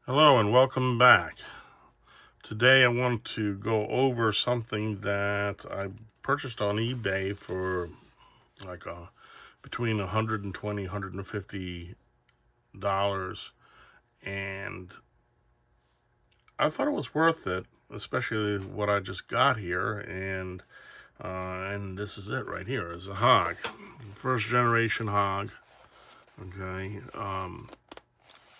Hello and welcome back. Today I want to go over something that I purchased on eBay for like between $120 and $150, and I thought it was worth it, especially what I just got here. And this is it right here. Is a HAG, first generation HAG. Okay.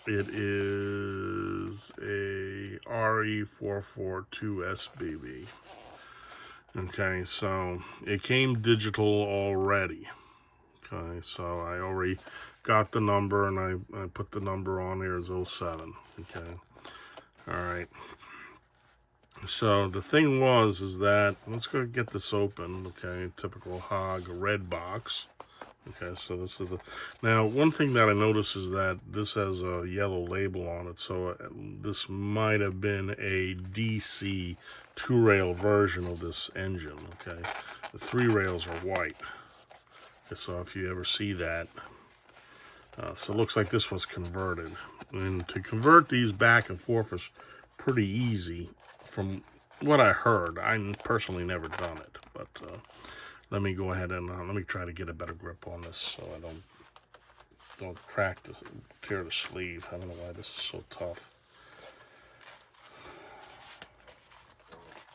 It is a RE442 SBB. Okay, so it came digital already. Okay, so I already got the number and I put the number on there as 07. Okay, all right. So the thing is that, let's go get this open. Okay, typical HAG red box. Okay, so this is now one thing that I noticed is that this has a yellow label on it, so this might have been a DC 2-rail version of this engine. Okay, the 3 rails are white. Okay, so if you ever see that, so it looks like this was converted, and to convert these back and forth is pretty easy from what I heard. I personally never done it, but let me go ahead and let me try to get a better grip on this so I don't tear the sleeve. I don't know why this is so tough.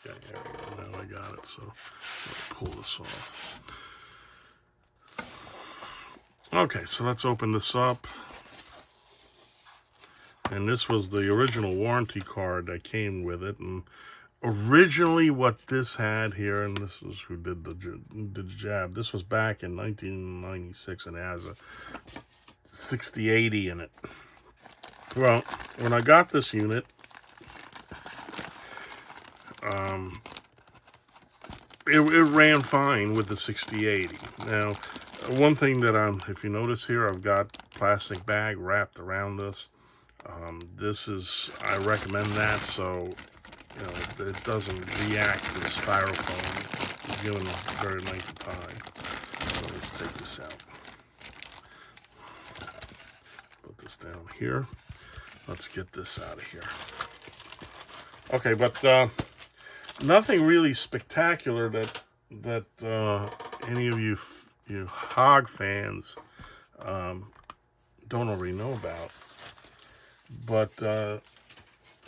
Okay, there we go. Now I got it, so I'll pull this off. Okay, so let's open this up. And this was the original warranty card that came with it. And originally what this had here, and this is who did the job, this was back in 1996 and it has a 6080 in it. Well, when I got this unit, it ran fine with the 6080. Now, one thing that if you notice here, I've got plastic bag wrapped around this. I recommend that so it doesn't react to the styrofoam, given a very length of time. So let's take this out. Put this down here. Let's get this out of here. Okay, but nothing really spectacular that any of you HAG fans don't already know about. But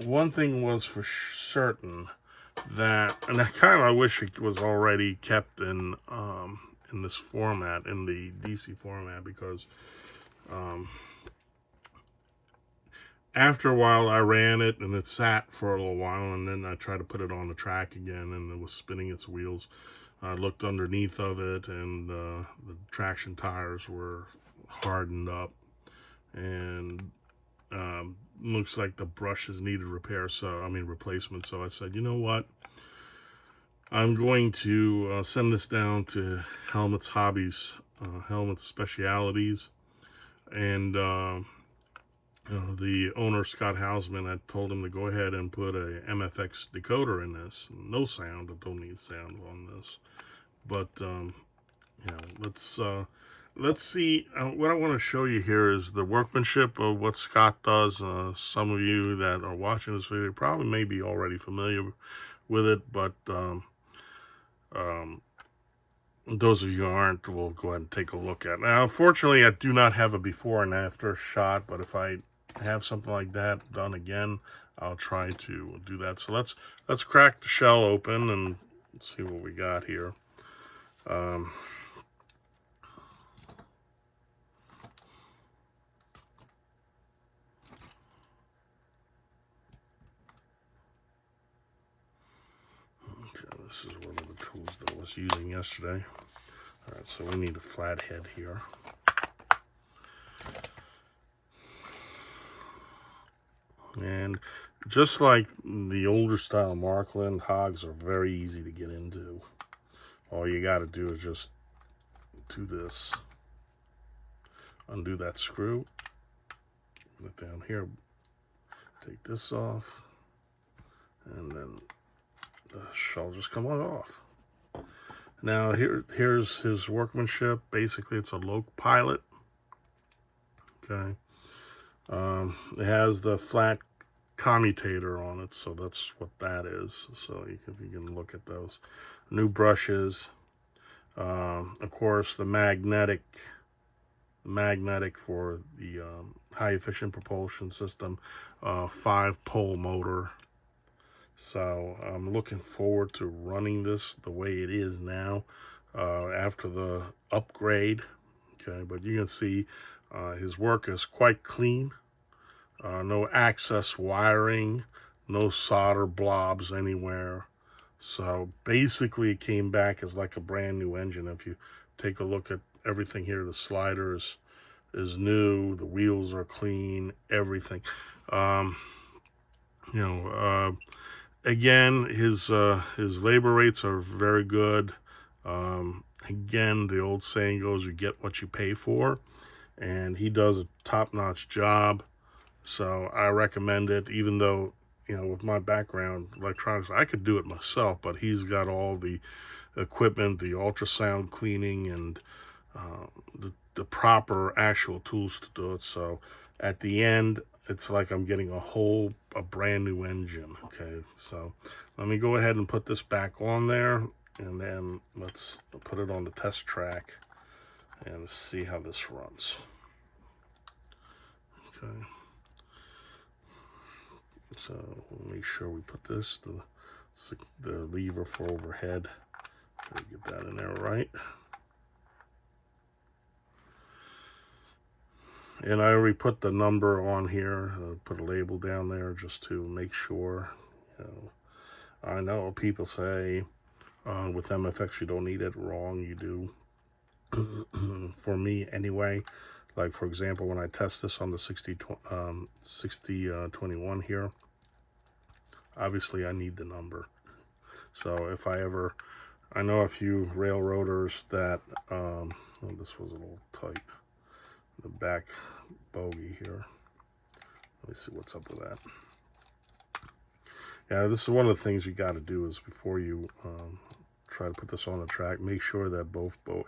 one thing was for certain that, and I wish it was already kept in this format, in the DC format, because after a while I ran it and it sat for a little while, and then I tried to put it on the track again and it was spinning its wheels. I looked underneath of it and the traction tires were hardened up, and looks like the brushes needed replacement. So I said, you know what? I'm going to send this down to Helmuts Hobbies, Helmuts Specialities, and the owner, Scott Housman, I told him to go ahead and put a MFX decoder in this. No sound. I don't need sound on this, but let's see. What I want to show you here is the workmanship of what Scott does. Some of you that are watching this video probably may be already familiar with it, but those of you who aren't, we'll go ahead and take a look at it. Now, unfortunately, I do not have a before and after shot, but if I have something like that done again, I'll try to do that. So let's crack the shell open and see what we got here. This is one of the tools that I was using yesterday. All right, so we need a flat head here. And just like the older style Marklin, HAGs are very easy to get into. All you got to do is just do this. Undo that screw. Put it down here. Take this off. And then the shell just come off. Now here's his workmanship. Basically, it's a Loc Pilot. Okay. It has the flat commutator on it, so that's what that is. So you can look at those new brushes. Of course, the magnetic for the high efficient propulsion system, 5-pole motor. So I'm looking forward to running this the way it is now after the upgrade. Okay, but you can see his work is quite clean. No access wiring, no solder blobs anywhere. So basically it came back as like a brand new engine. If you take a look at everything here, the sliders is new, the wheels are clean, everything. Again, his labor rates are very good. Again, the old saying goes, you get what you pay for, and he does a top-notch job. So I recommend it, even though, with my background, electronics, I could do it myself, but he's got all the equipment, the ultrasound cleaning, and the proper actual tools to do it. So at the end, it's like I'm getting a brand new engine. Okay, so let me go ahead and put this back on there, and then let's put it on the test track and see how this runs. Okay. So we'll make sure we put this, the lever for overhead, get that in there right. And I already put the number on here, put a label down there just to make sure. I know people say with MFX you don't need it. Wrong, you do. For me anyway, like for example, when I test this on the 6021 here, obviously I need the number. So if I know a few railroaders that, this was a little tight, the back bogey here. Let me see what's up with that. Yeah, this is one of the things you got to do is before you try to put this on the track, make sure that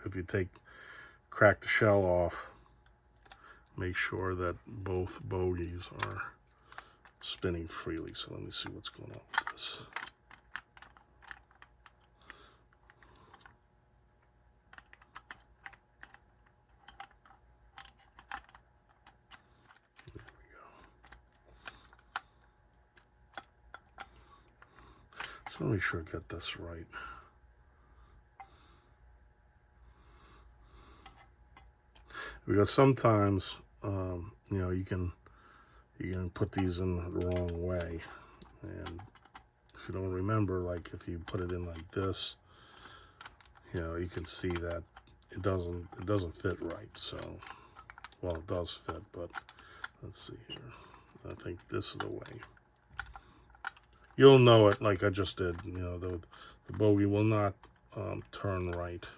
if you crack the shell off, make sure that both bogies are spinning freely. So let me see what's going on with this. There we go. So let me make sure I get this right. Because sometimes, you can put these in the wrong way, and if you don't remember, like if you put it in like this, you can see that it doesn't fit right. So, well, it does fit, but let's see here. I think this is the way. You'll know it like I just did. The bogey will not turn right.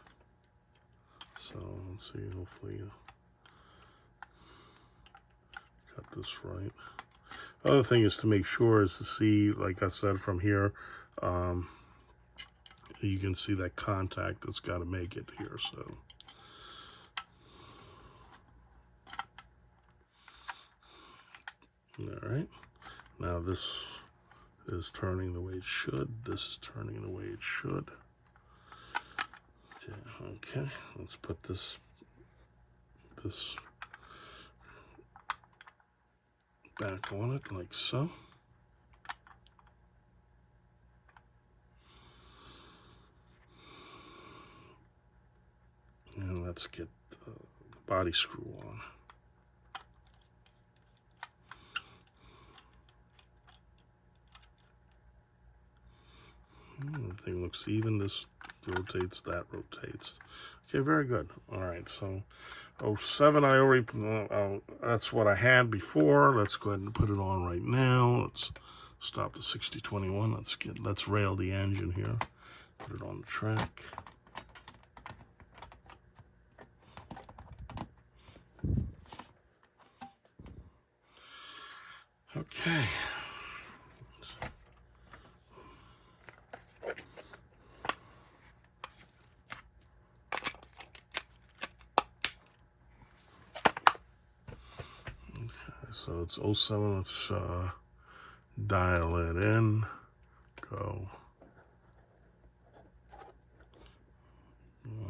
So let's see. Hopefully. Got this right. Other thing is to make sure is to see, like I said, from here, you can see that contact that's got to make it here. So, all right. Now this is turning the way it should. This is turning the way it should. Yeah, okay. Let's put this back on it like so. And let's get the body screw on. Everything looks even. This rotates, that rotates. Okay, very good. All right, so 07, I already, that's what I had before. Let's go ahead and put it on right now. Let's stop the 6021. Let's rail the engine here. Put it on the track. Okay. So it's 07, let's dial it in, go,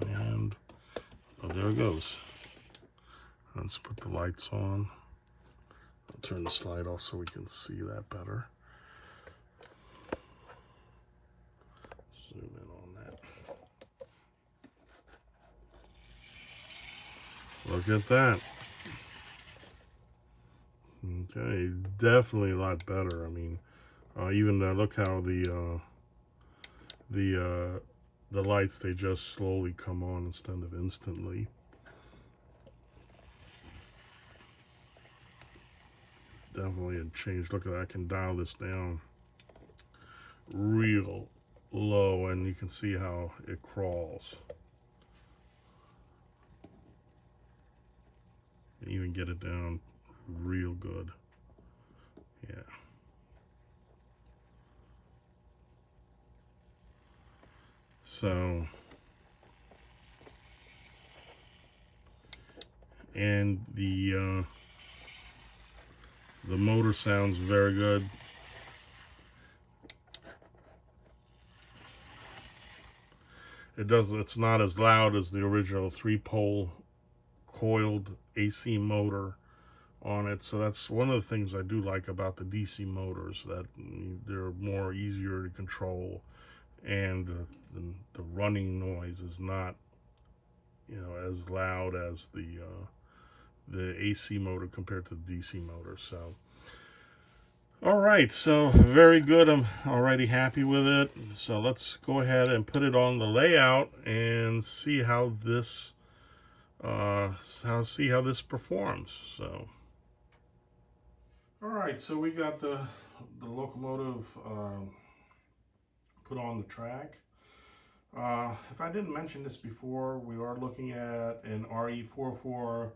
and oh, there it goes. Let's put the lights on. I'll turn the slide off so we can see that better. Zoom in on that. Look at that. Okay, definitely a lot better. I mean, even look how the lights, they just slowly come on instead of instantly. Definitely a change. Look at that. I can dial this down real low, and you can see how it crawls. Even get it down real good. Yeah. So, and the motor sounds very good. It's not as loud as the original 3-pole coiled AC motor on it. So that's one of the things I do like about the DC motors, that they're more easier to control, and the running noise is not, as loud as the AC motor compared to the DC motor. So, all right, so very good. I'm already happy with it. So let's go ahead and put it on the layout and see how this performs. So, all right, so we got the locomotive put on the track. If I didn't mention this before, we are looking at an RE44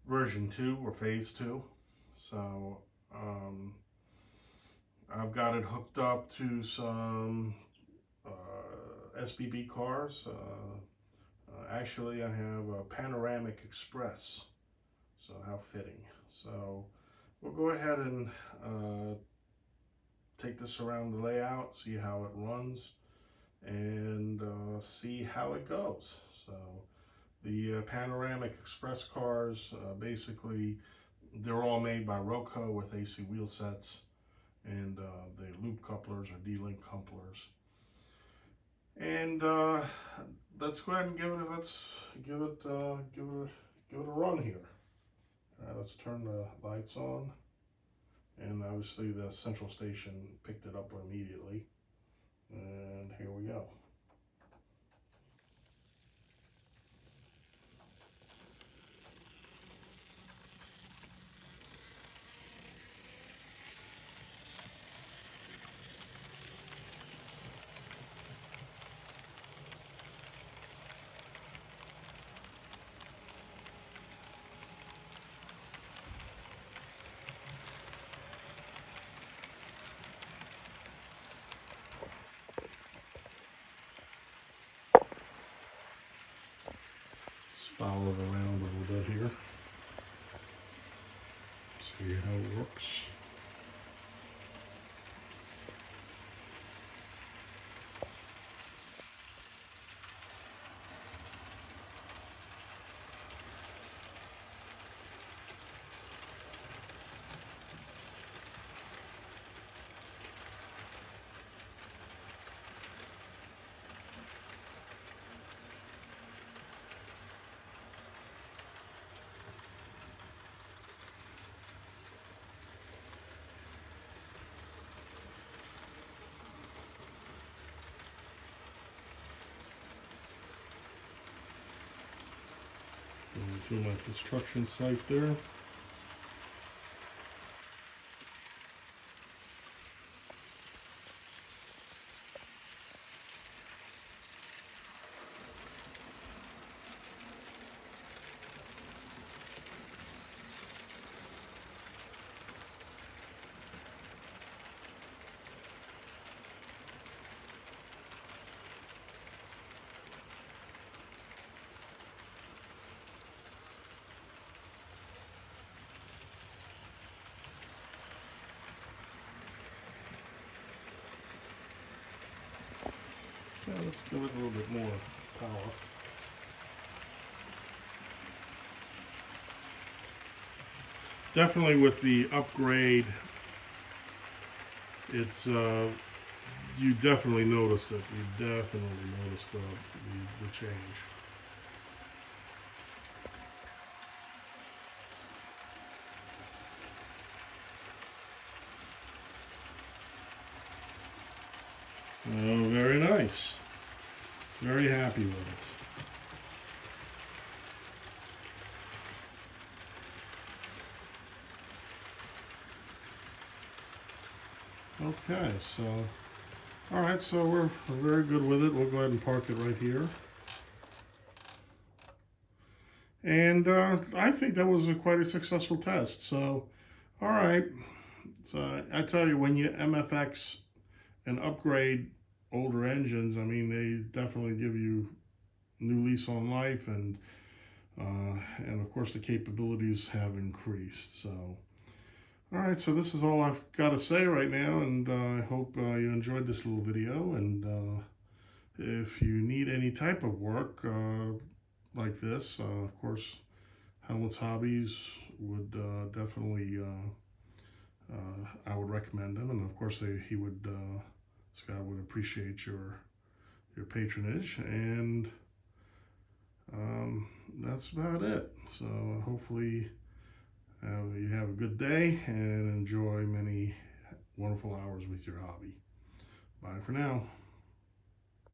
version 2 or phase 2. So I've got it hooked up to some SBB cars. Actually, I have a Panoramic Express, so how fitting. So we'll go ahead and take this around the layout, see how it runs, and see how it goes. So the Panoramic Express cars, basically, they're all made by Roco with AC wheel sets, and the loop couplers are D-link couplers. And let's go ahead and give it a run here. All right, let's turn the lights on, and obviously the central station picked it up immediately. And here we go. Follow it around a little bit here. See how it works. To my construction site there. let's give it a little bit more power. Definitely with the upgrade, it's you definitely notice it. You definitely notice the change. Oh, very nice. Very happy with it. Okay, so, all right, so we're very good with it. We'll go ahead and park it right here. And I think that was quite a successful test. So, all right. So I tell you, when you MFX and upgrade older engines, I mean, they definitely give you new lease on life, and of course the capabilities have increased. So, all right, so this is all I've got to say right now, and I hope you enjoyed this little video. And if you need any type of work like this, of course, Helmuts Hobbies would definitely, I would recommend them, and of course he would, Scott would appreciate your patronage, and that's about it. So hopefully you have a good day and enjoy many wonderful hours with your hobby. Bye for now.